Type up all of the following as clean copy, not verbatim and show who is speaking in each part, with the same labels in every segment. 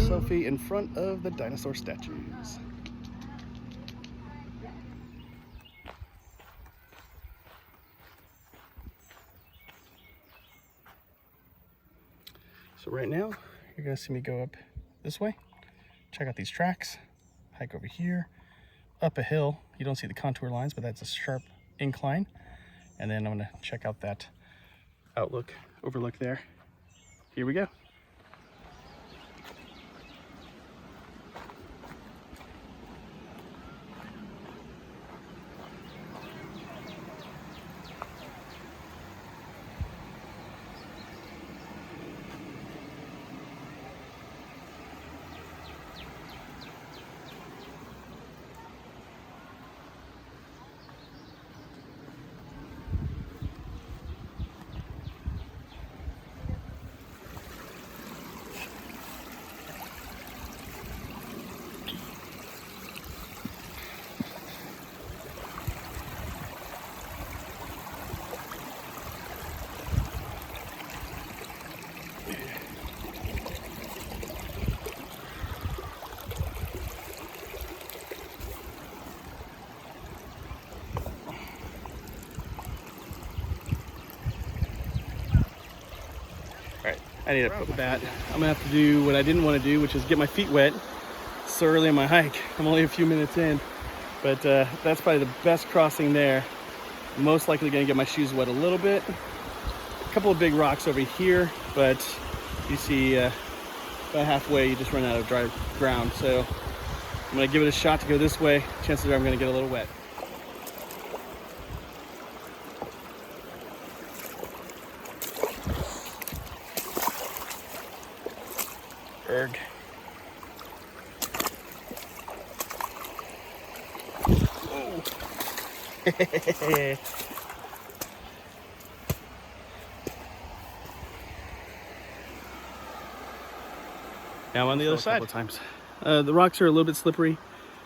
Speaker 1: Selfie in front of the dinosaur statues. So right now, you're gonna see me go up this way, check out these tracks, hike over here, up a hill. You don't see the contour lines, but that's a sharp incline. And then I'm gonna check out that overlook there. Here we go. I need to put that. I'm gonna have to do what I didn't want to do, which is get my feet wet so early in my hike. I'm only a few minutes in, but that's probably the best crossing there. I'm most likely gonna get my shoes wet a little bit. A couple of big rocks over here, but you see about halfway you just run out of dry ground. So I'm gonna give it a shot to go this way. Chances are I'm gonna get a little wet. Erg. Oh. Now I'm on the other side. Times. The rocks are a little bit slippery.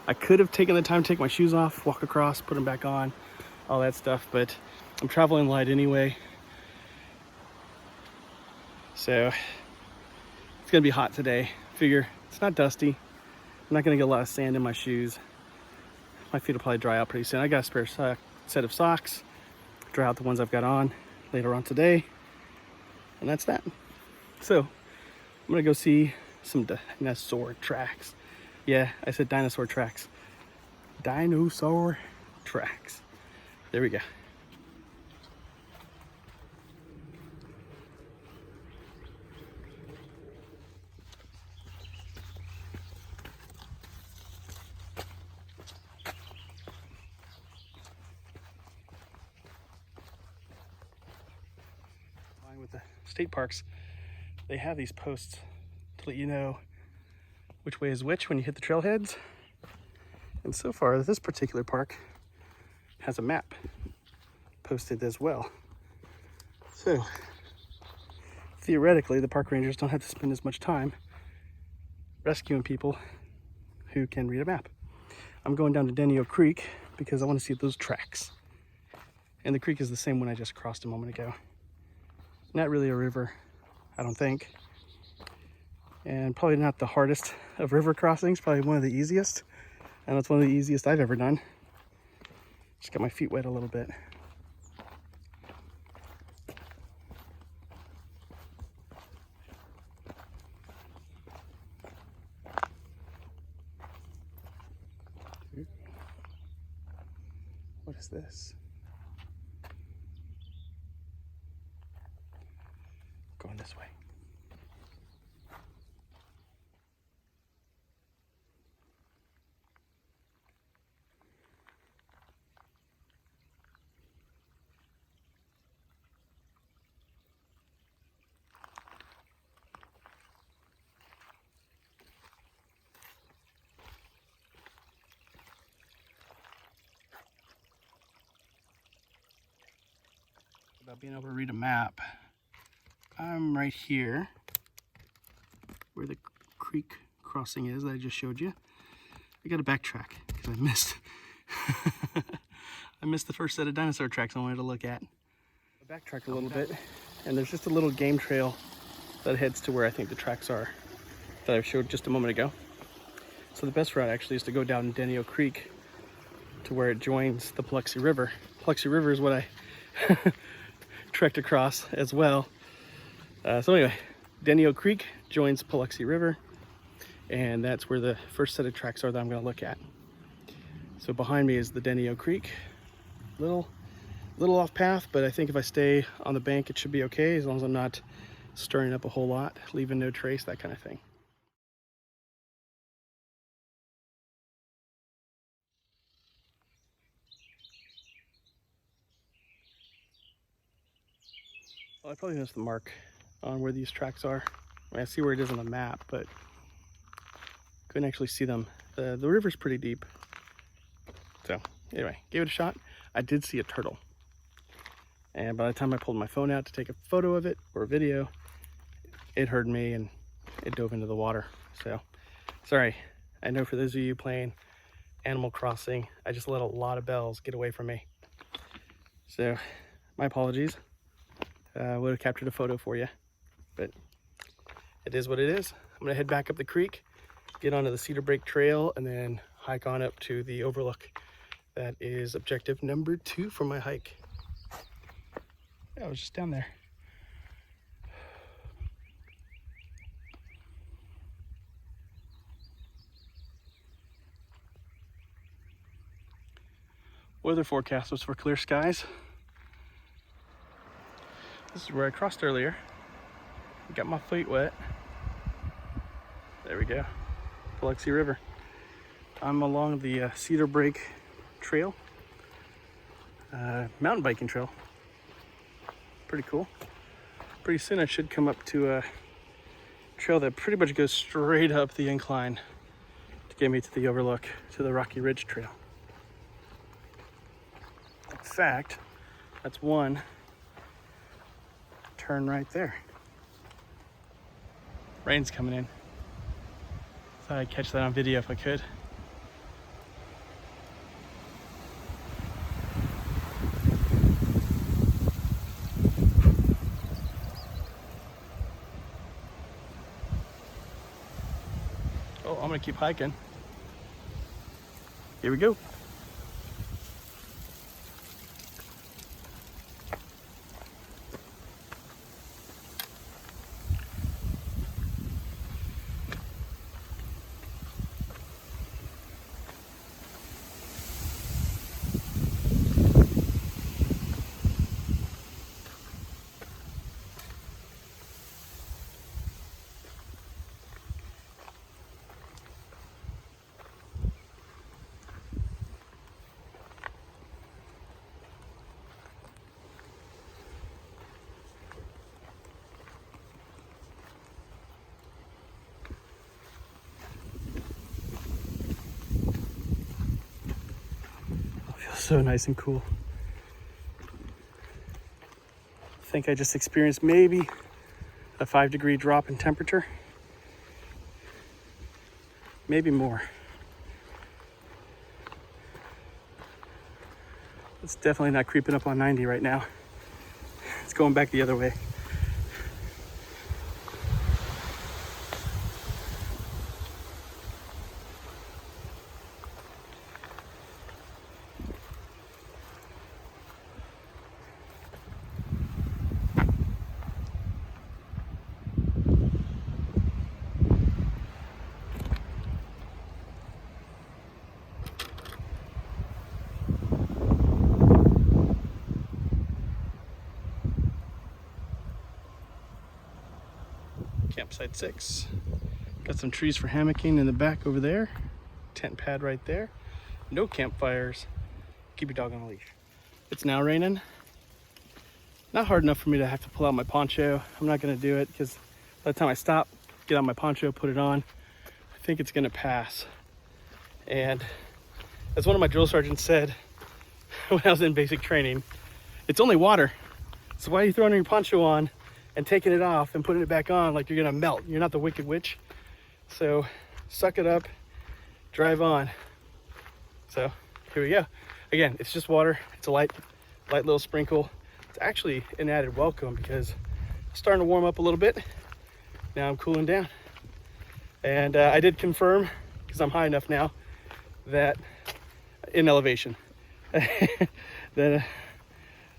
Speaker 1: I could have taken the time to take my shoes off, walk across, put them back on, all that stuff, but I'm traveling light anyway. So it's gonna be hot today. Figure it's not dusty. I'm not gonna get a lot of sand in my shoes. My feet will probably dry out pretty soon. I got a spare set of socks. Dry out the ones I've got on later on today. And that's that. So I'm gonna go see some dinosaur tracks. Yeah, I said dinosaur tracks. Dinosaur tracks. There we go. With the state parks, they have these posts to let you know which way is which when you hit the trailheads. And so far, this particular park has a map posted as well. So theoretically, the park rangers don't have to spend as much time rescuing people who can read a map. I'm going down to Denio Creek because I want to see those tracks. And the creek is the same one I just crossed a moment ago. Not really a river, I don't think. And probably not the hardest of river crossings, probably one of the easiest. And it's one of the easiest I've ever done. Just got my feet wet a little bit. What is this? Going this way. About being able to read a map. I'm right here where the creek crossing is that I just showed you. I got to backtrack because I missed I missed the first set of dinosaur tracks I wanted to look at. I backtracked a little bit and there's just a little game trail that heads to where I think the tracks are that I showed just a moment ago. So the best route actually is to go down Denio Creek to where it joins the Paluxy River. Paluxy River is what I trekked across as well. So anyway, Denio Creek joins Paluxy River, and that's where the first set of tracks are that I'm going to look at. So behind me is the Denio Creek. Little off path, but I think if I stay on the bank it should be okay, as long as I'm not stirring up a whole lot, leaving no trace, that kind of thing. Well, I probably missed the mark on where these tracks are. I mean, I see where it is on the map, but couldn't actually see them. The river's pretty deep. So anyway, gave it a shot. I did see a turtle. And by the time I pulled my phone out to take a photo of it or a video, it heard me and it dove into the water. So sorry. I know for those of you playing Animal Crossing, I just let a lot of bells get away from me. So my apologies. Would have captured a photo for you, but it is what it is. I'm gonna head back up the creek, get onto the Cedar Pass Trail, and then hike on up to the overlook. That is objective number 2 for my hike. Yeah, I was just down there. Weather forecast was for clear skies. This is where I crossed earlier. Got my feet wet. There we go. Paluxy River. I'm along the Cedar Pass Trail. Mountain biking trail. Pretty cool. Pretty soon I should come up to a trail that pretty much goes straight up the incline to get me to the overlook, to the Rocky Ridge Trail. In fact, that's one turn right there. Rain's coming in. Thought I'd catch that on video if I could. Oh, I'm gonna keep hiking. Here we go. So nice and cool. I think I just experienced maybe a 5-degree drop in temperature. Maybe more. It's definitely not creeping up on 90 right now. It's going back the other way. Campsite 6. Got some trees for hammocking in the back over there. Tent pad right there. No campfires. Keep your dog on a leash. It's now raining. Not hard enough for me to have to pull out my poncho. I'm not going to do it because by the time I stop, get out my poncho, put it on, I think it's going to pass. And as one of my drill sergeants said when I was in basic training, it's only water. So why are you throwing your poncho on and taking it off and putting it back on like you're gonna melt? You're not the Wicked Witch. So suck it up, drive on. So here we go. Again, it's just water. It's a light little sprinkle. It's actually an added welcome because starting to warm up a little bit. Now I'm cooling down. And I did confirm, because I'm high enough now, that in elevation, that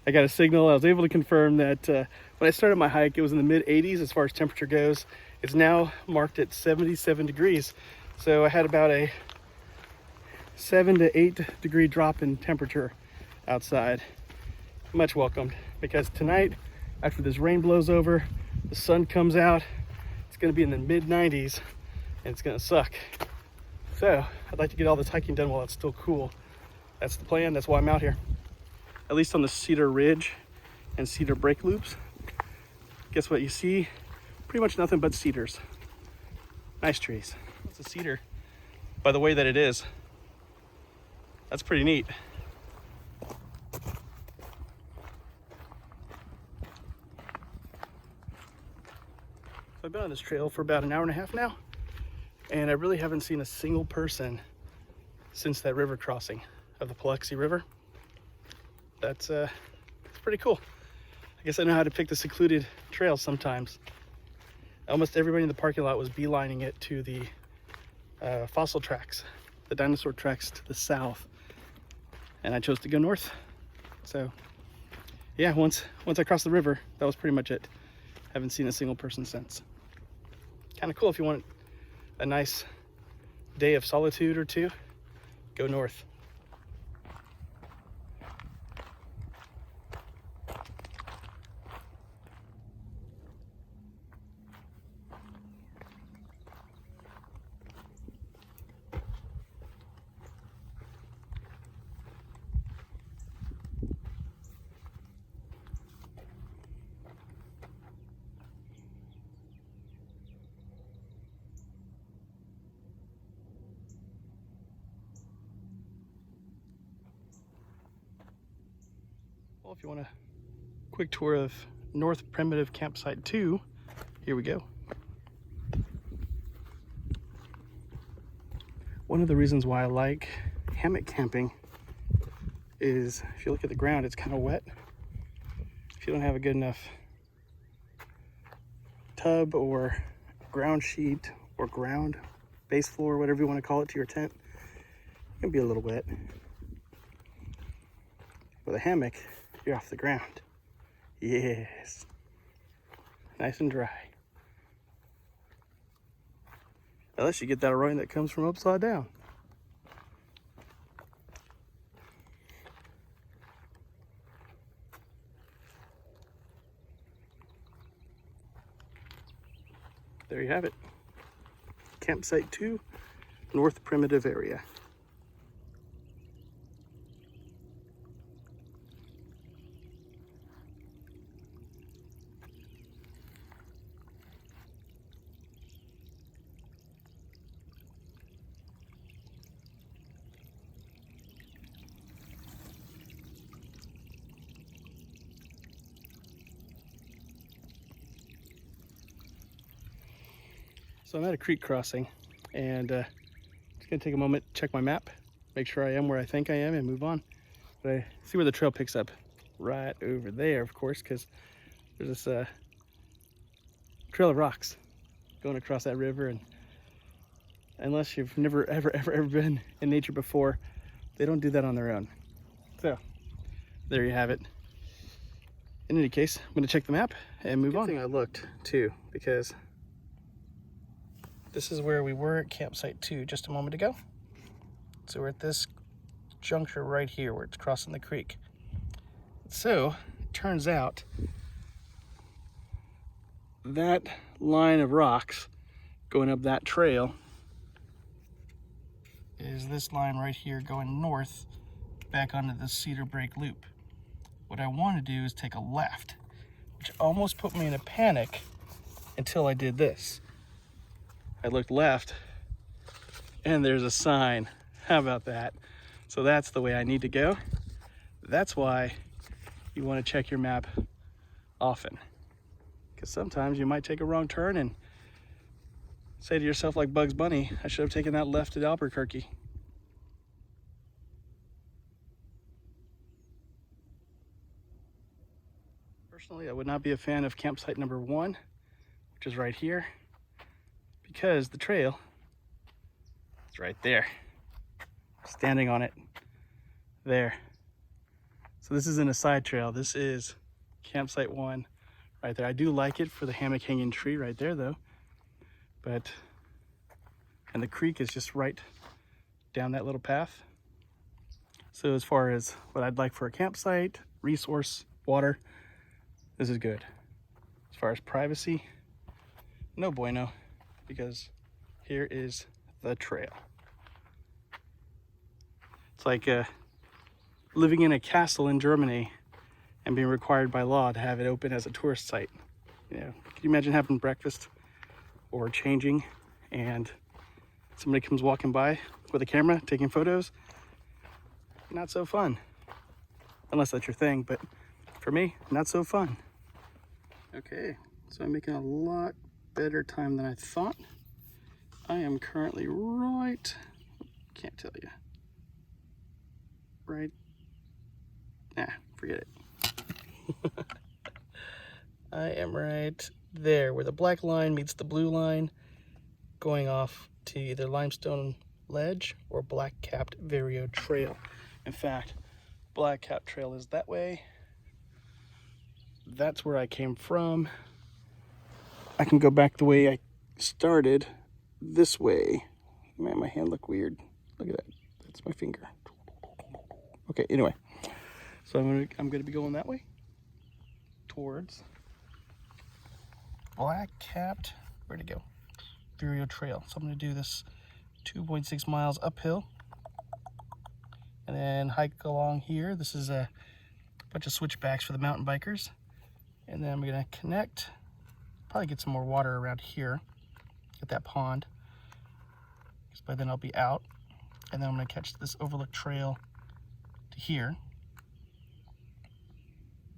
Speaker 1: I got a signal. I was able to confirm that when I started my hike, it was in the mid 80s as far as temperature goes. It's now marked at 77 degrees. So I had about a 7 to 8 degree drop in temperature outside. Much welcomed, because tonight, after this rain blows over, the sun comes out, it's gonna be in the mid 90s and it's gonna suck. So I'd like to get all this hiking done while it's still cool. That's the plan, that's why I'm out here. At least on the Cedar Ridge and Cedar Break Loops. Guess what you see? Pretty much nothing but cedars. Nice trees. It's a cedar by the way that it is. That's pretty neat. So I've been on this trail for about an hour and a half now, and I really haven't seen a single person since that river crossing of the Paluxy River. That's pretty cool. I guess I know how to pick the secluded trails sometimes. Almost everybody in the parking lot was beelining it to the fossil tracks, the dinosaur tracks to the south, and I chose to go north. So yeah, once I crossed the river, that was pretty much it. Haven't seen a single person since. Kind of cool. If you want a nice day of solitude or two, go north. Well, if you want a quick tour of North Primitive Campsite 2, here we go. One of the reasons why I like hammock camping is if you look at the ground, it's kind of wet. If you don't have a good enough tub or ground sheet or ground base floor, whatever you want to call it, to your tent, it can be a little wet. With a hammock, you're off the ground. Yes. Nice and dry. Unless you get that rain that comes from upside down. There you have it. Campsite 2, North Primitive area. So I'm at a creek crossing, and just gonna take a moment, check my map, make sure I am where I think I am, and move on. But I see where the trail picks up right over there, of course, because there's this trail of rocks going across that river, and unless you've never ever been in nature before, they don't do that on their own. So there you have it. In any case, I'm gonna check the map and move on. Good thing I looked too, because this is where we were at Campsite 2 just a moment ago. So we're at this juncture right here where it's crossing the creek. So it turns out that line of rocks going up that trail is this line right here going north back onto the Cedar Break Loop. What I want to do is take a left, which almost put me in a panic until I did this. I looked left and there's a sign. How about that? So that's the way I need to go. That's why you want to check your map often, because sometimes you might take a wrong turn and say to yourself like Bugs Bunny, I should have taken that left at Albuquerque. Personally, I would not be a fan of campsite number 1, which is right here, because the trail is right there. Standing on it there. So this isn't a side trail. This is campsite 1 right there. I do like it for the hammock hanging tree right there though. And the creek is just right down that little path. So as far as what I'd like for a campsite, resource, water, this is good. As far as privacy, no bueno, because here is the trail. It's like living in a castle in Germany and being required by law to have it open as a tourist site. You know, can you imagine having breakfast or changing and somebody comes walking by with a camera taking photos? Not so fun, unless that's your thing, but for me, not so fun. Okay, so I'm making a lot better time than I thought. I am currently can't tell you. Forget it. I am right there where the black line meets the blue line, going off to either Limestone Ledge or Black Capped Vereo Trail. In fact, Black Capped Trail is that way. That's where I came from. I can go back the way I started, this way. Man, my hand look weird. Look at that. That's my finger. Okay, anyway. So I'm gonna be going that way towards Black Capped, where'd it go? Vereo Trail. So I'm gonna do this 2.6 miles uphill and then hike along here. This is a bunch of switchbacks for the mountain bikers. And then I'm gonna connect, probably get some more water around here, get that pond, because by then I'll be out. And then I'm gonna catch this overlook trail to here.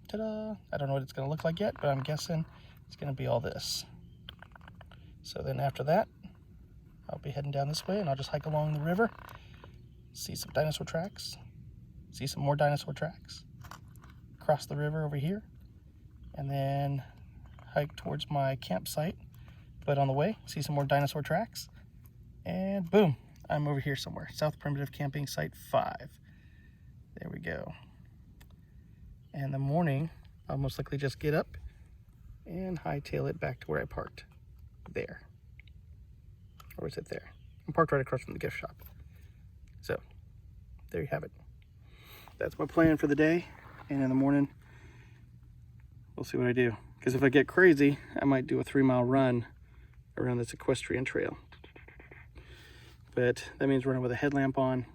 Speaker 1: Ta-da! I don't know what it's gonna look like yet, but I'm guessing it's gonna be all this. So then after that, I'll be heading down this way and I'll just hike along the river, see some dinosaur tracks, see some more dinosaur tracks, cross the river over here, and then hike towards my campsite. But on the way, see some more dinosaur tracks, and boom, I'm over here somewhere. South Primitive Camping Site 5. There we go. And in the morning, I'll most likely just get up and hightail it back to where I parked. There. Or is it there? I'm parked right across from the gift shop. So, there you have it. That's my plan for the day. And in the morning, we'll see what I do. Because if I get crazy, I might do a 3-mile run around this equestrian trail. But that means running with a headlamp on.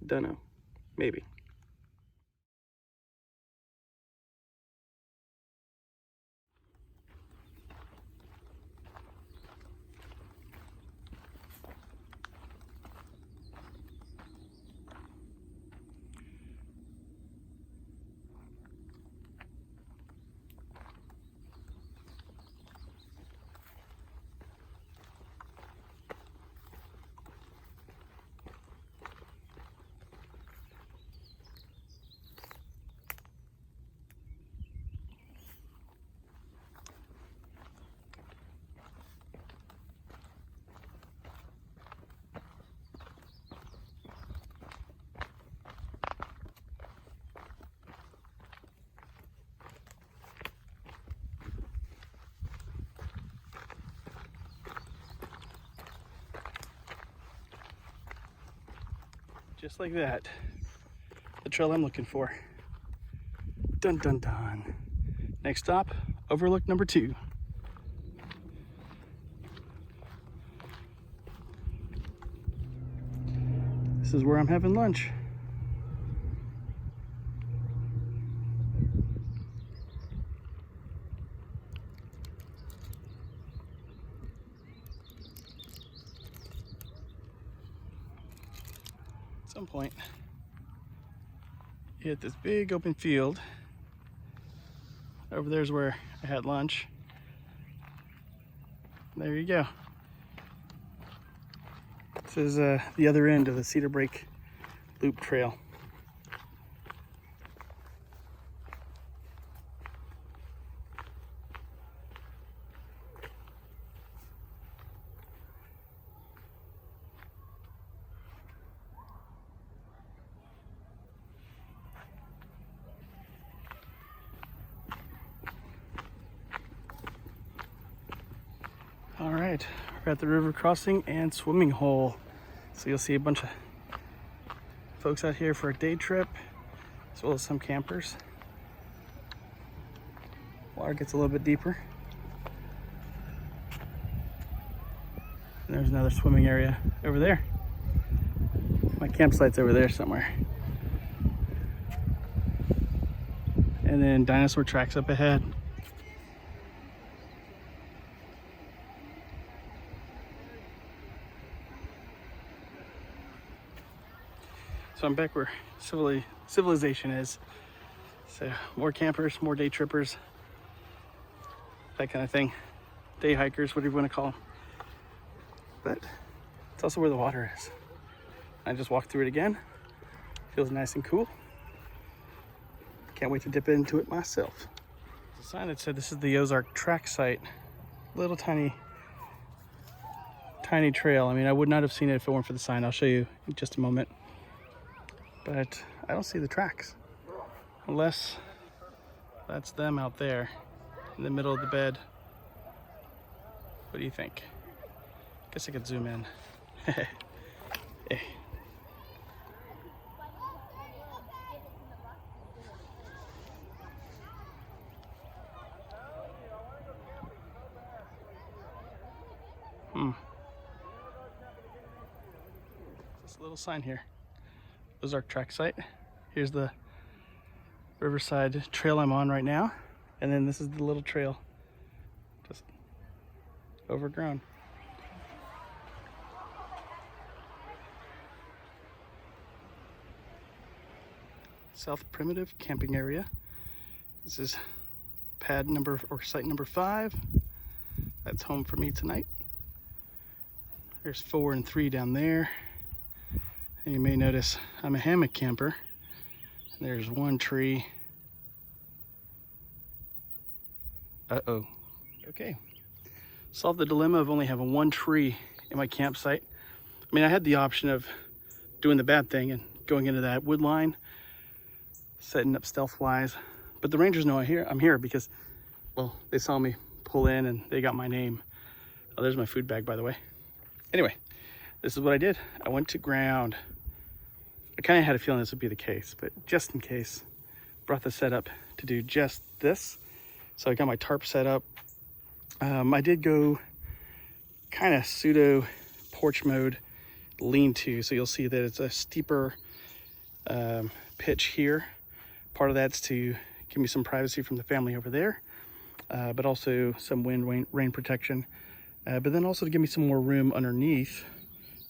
Speaker 1: Don't know. Maybe. Just like that. The trail I'm looking for. Dun dun dun. Next stop, overlook number 2. This is where I'm having lunch. At some point, you hit this big open field. Over there's where I had lunch. There you go. This is the other end of the Cedar Break Loop Trail. right, we're at the river crossing and swimming hole. So you'll see a bunch of folks out here for a day trip, as well as some campers. Water gets a little bit deeper. And there's another swimming area over there. My campsite's over there somewhere. And then Dinosaur Track's up ahead. So I'm back where civilization is. So more campers, more day trippers, that kind of thing. Day hikers, whatever you want to call them. But it's also where the water is. I just walked through it again. Feels nice and cool. Can't wait to dip into it myself. There's a sign that said this is the Ozark Track site. Little tiny trail. I mean, I would not have seen it if it weren't for the sign. I'll show you in just a moment. But I don't see the tracks. Unless that's them out there in the middle of the bed. What do you think? Guess I could zoom in. Hey. This little sign here. Ozark Track site. Here's the Riverside trail I'm on right now. And then this is the little trail. Just overgrown. South Primitive camping area. This is pad number or site number 5. That's home for me tonight. There's 4 and 3 down there. And you may notice I'm a hammock camper. There's one tree. Uh-oh. Okay. Solved the dilemma of only having one tree in my campsite. I mean, I had the option of doing the bad thing and going into that wood line, setting up stealth-wise. But the rangers know I'm here because, well, they saw me pull in and they got my name. Oh, there's my food bag, by the way. Anyway, this is what I did. I went to ground. I kind of had a feeling this would be the case, but just in case, brought the setup to do just this. So I got my tarp set up. I did go kind of pseudo porch mode lean-to, so you'll see that it's a steeper pitch here. Part of that's to give me some privacy from the family over there, but also some wind, rain protection. But then also to give me some more room underneath.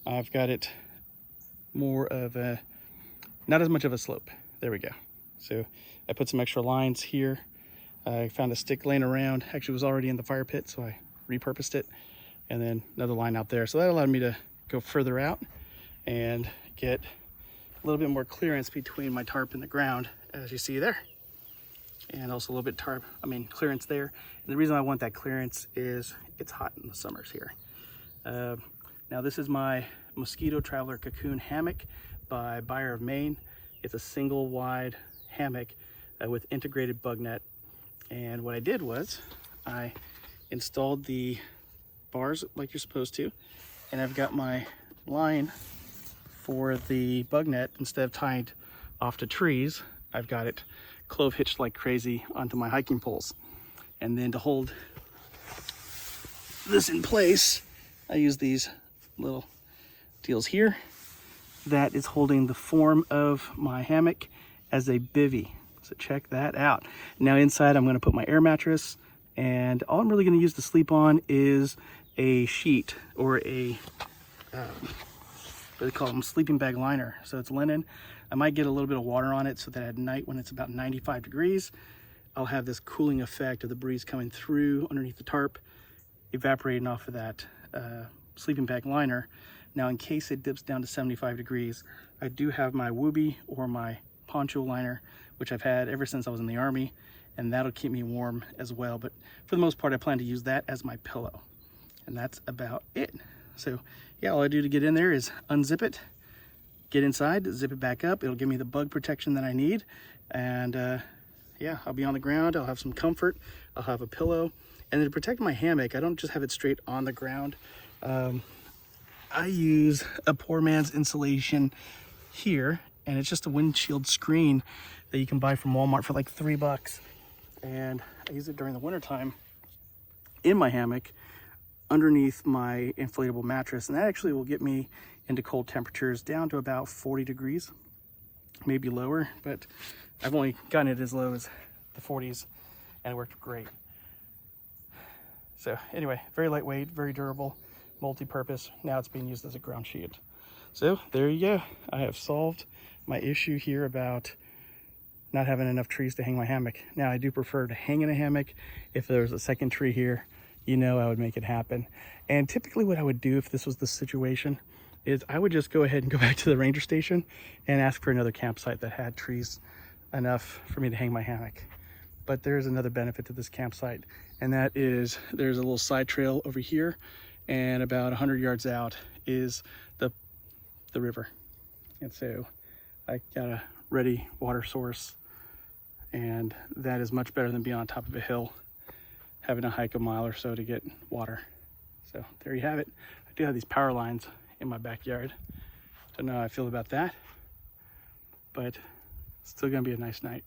Speaker 1: I've got it more of a, not as much of a slope. There we go. So I put some extra lines here. I found a stick laying around. Actually, it was already in the fire pit, so I repurposed it. And then another line out there. So that allowed me to go further out and get a little bit more clearance between my tarp and the ground, as you see there. And also a little bit clearance there. And the reason I want that clearance is it's hot in the summers here. Now this is my Mosquito Traveler Cocoon Hammock by Buyer of Maine. It's a single wide hammock with integrated bug net. And what I did was I installed the bars like you're supposed to, and I've got my line for the bug net. Instead of tied off to trees, I've got it clove hitched like crazy onto my hiking poles. And then to hold this in place, I use these little deals here that is holding the form of my hammock as a bivy. So check that out. Now inside I'm going to put my air mattress, and all I'm really going to use to sleep on is a sheet or a what do they call them, sleeping bag liner. So it's linen. I might get a little bit of water on it so that at night when it's about 95 degrees, I'll have this cooling effect of the breeze coming through underneath the tarp, evaporating off of that sleeping bag liner. Now in case it dips down to 75 degrees, I do have my Wooby or my poncho liner, which I've had ever since I was in the Army, and that'll keep me warm as well. But for the most part, I plan to use that as my pillow, and that's about it. So yeah, all I do to get in there is unzip it, get inside, zip it back up. It'll give me the bug protection that I need, and yeah, I'll be on the ground. I'll have some comfort. I'll have a pillow, And then to protect my hammock, I don't just have it straight on the ground. I use a poor man's insulation here, and it's just a windshield screen that you can buy from Walmart for like $3. And I use it during the wintertime in my hammock underneath my inflatable mattress, and that actually will get me into cold temperatures down to about 40 degrees, maybe lower, but I've only gotten it as low as the 40s, and it worked great. So anyway, very lightweight, very durable, multi-purpose. Now it's being used as a ground sheet. So there you go. I have solved my issue here about not having enough trees to hang my hammock. Now I do prefer to hang in a hammock. If there was a second tree here, you know I would make it happen. And typically what I would do if this was the situation is I would just go ahead and go back to the ranger station and ask for another campsite that had trees enough for me to hang my hammock. But there's another benefit to this campsite, and that is there's a little side trail over here, and about 100 yards out is the river. And so I got a ready water source, and that is much better than being on top of a hill, having to hike a mile or so to get water. So there you have it. I do have these power lines in my backyard. Don't know how I feel about that, but it's still gonna be a nice night.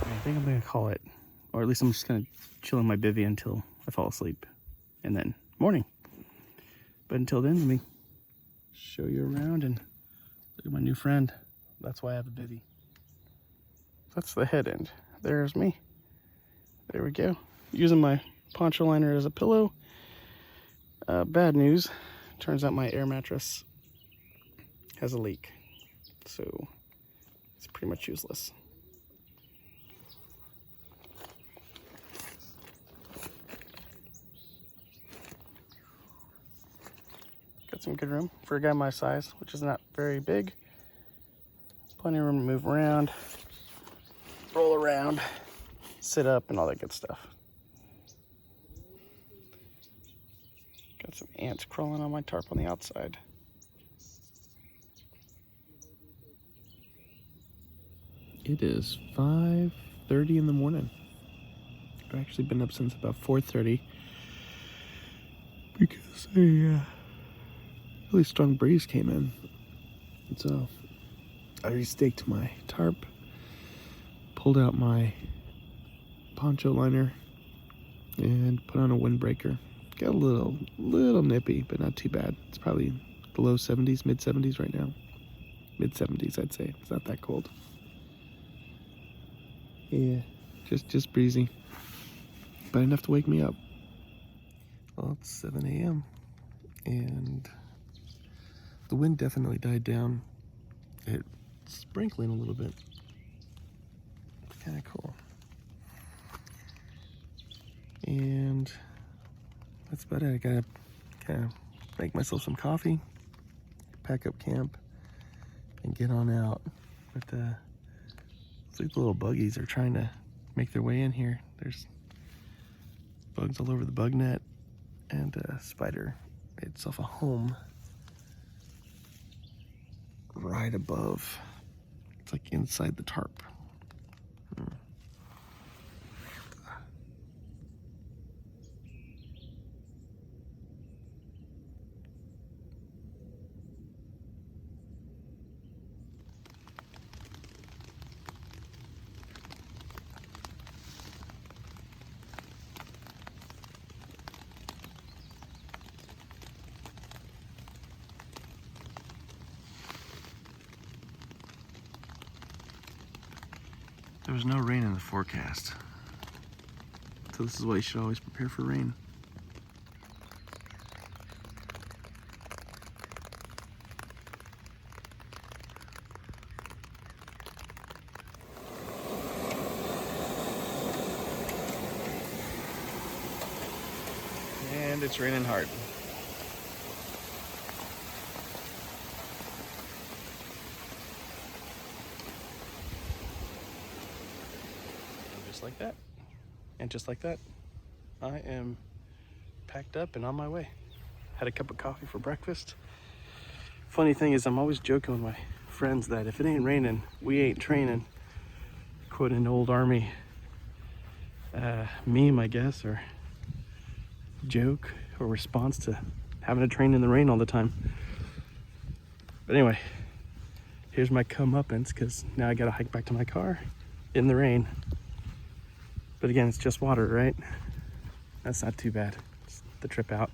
Speaker 1: I think I'm gonna call it, or at least I'm just gonna chill in my bivy until I fall asleep, and then morning. But until then, let me show you around and look at my new friend. That's why I have a bivy. That's the head end. There's me. There we go. Using my poncho liner as a pillow. Bad news. Turns out my air mattress has a leak, so it's pretty much useless. Got some good room for a guy my size, which is not very big. Plenty of room to move around, roll around, sit up, and all that good stuff. Got some ants crawling on my tarp on the outside. It is 5:30 in the morning. I've actually been up since about 4:30 because a really strong breeze came in. And so I restaked my tarp, pulled out my poncho liner, and put on a windbreaker. Got a little nippy, but not too bad. It's probably the low 70s, mid 70s right now. Mid 70s, I'd say. It's not that cold. Yeah, just breezy, but enough to wake me up. Well, it's 7 a.m. and the wind definitely died down. It's sprinkling a little bit. Kind of cool. And that's about it. I gotta kind of make myself some coffee, pack up camp, and get on out. But it's like the little buggies are trying to make their way in here. There's bugs all over the bug net, and a spider made itself a home right above It's like inside the tarp. There was no rain in the forecast. So this is why you should always prepare for rain. And it's raining hard. Just like that. And just like that, I am packed up and on my way. Had a cup of coffee for breakfast. Funny thing is, I'm always joking with my friends that if it ain't raining, we ain't training. Quote an old army meme, I guess, or joke or response to having to train in the rain all the time. But anyway, here's my comeuppance, because now I gotta hike back to my car in the rain. But again, it's just water, right? That's not too bad. It's the trip out.